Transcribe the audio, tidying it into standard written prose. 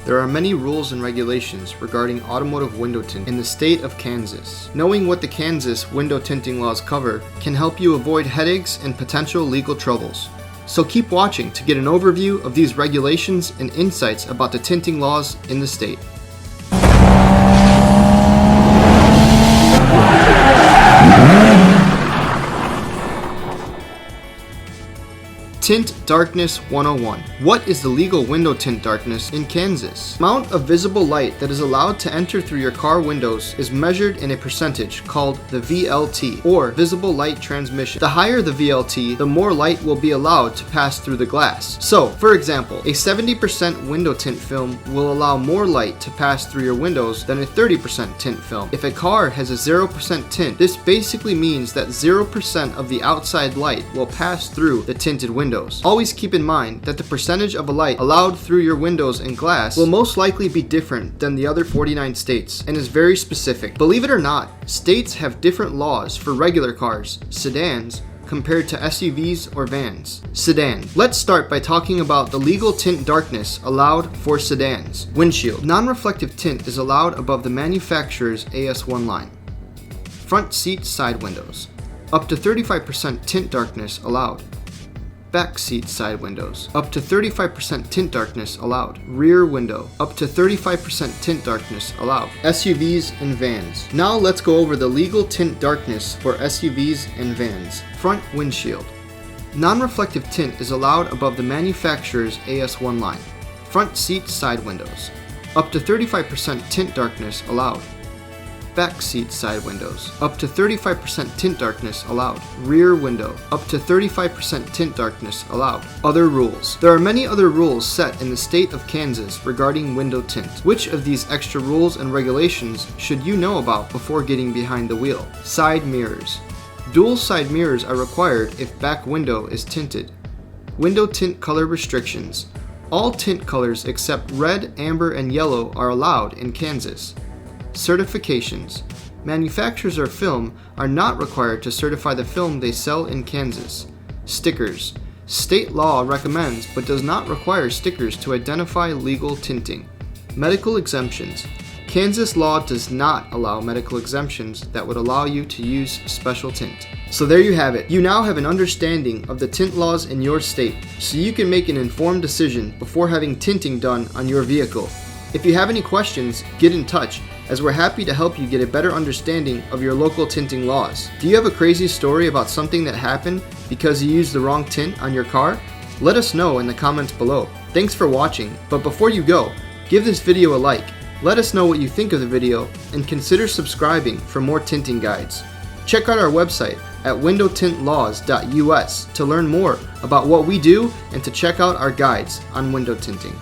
There are many rules and regulations regarding automotive window tint in the state of Kansas. Knowing what the Kansas window tinting laws cover can help you avoid headaches and potential legal troubles. So keep watching to get an overview of these regulations and insights about the tinting laws in the state. Tint Darkness 101. What is the legal window tint darkness in Kansas? Amount of visible light that is allowed to enter through your car windows is measured in a percentage called the VLT, or visible light transmission. The higher the VLT, the more light will be allowed to pass through the glass. So, for example, a 70% window tint film will allow more light to pass through your windows than a 30% tint film. If a car has a 0% tint, this basically means that 0% of the outside light will pass through the tinted windows. Always keep in mind that the percentage of a light allowed through your windows and glass will most likely be different than the other 49 states and is very specific. Believe it or not, states have different laws for regular cars, sedans, compared to SUVs or vans. Sedan. Let's start by talking about the legal tint darkness allowed for sedans. Windshield. Non-reflective tint is allowed above the manufacturer's AS1 line. Front seat side windows. Up to 35% tint darkness allowed. Back seat side windows, up to 35% tint darkness allowed. Rear window, up to 35% tint darkness allowed. SUVs and vans. Now let's go over the legal tint darkness for SUVs and vans. Front windshield. Non-reflective tint is allowed above the manufacturer's AS1 line. Front seat side windows, up to 35% tint darkness allowed. Back seat side windows, up to 35% tint darkness allowed. Rear window, up to 35% tint darkness allowed. Other rules. There are many other rules set in the state of Kansas regarding window tint. Which of these extra rules and regulations should you know about before getting behind the wheel? Side mirrors. Dual side mirrors are required if back window is tinted. Window tint color restrictions. All tint colors except red, amber, and yellow are allowed in Kansas. Certifications. Manufacturers of film are not required to certify the film they sell in Kansas. Stickers. State law recommends but does not require stickers to identify legal tinting. Medical exemptions. Kansas law does not allow medical exemptions that would allow you to use special tint. So there you have it. You now have an understanding of the tint laws in your state, so you can make an informed decision before having tinting done on your vehicle. If you have any questions, get in touch, as we're happy to help you get a better understanding of your local tinting laws. Do you have a crazy story about something that happened because you used the wrong tint on your car? Let us know in the comments below. Thanks for watching, but before you go, give this video a like, let us know what you think of the video, and consider subscribing for more tinting guides. Check out our website at windowtintlaws.us to learn more about what we do and to check out our guides on window tinting.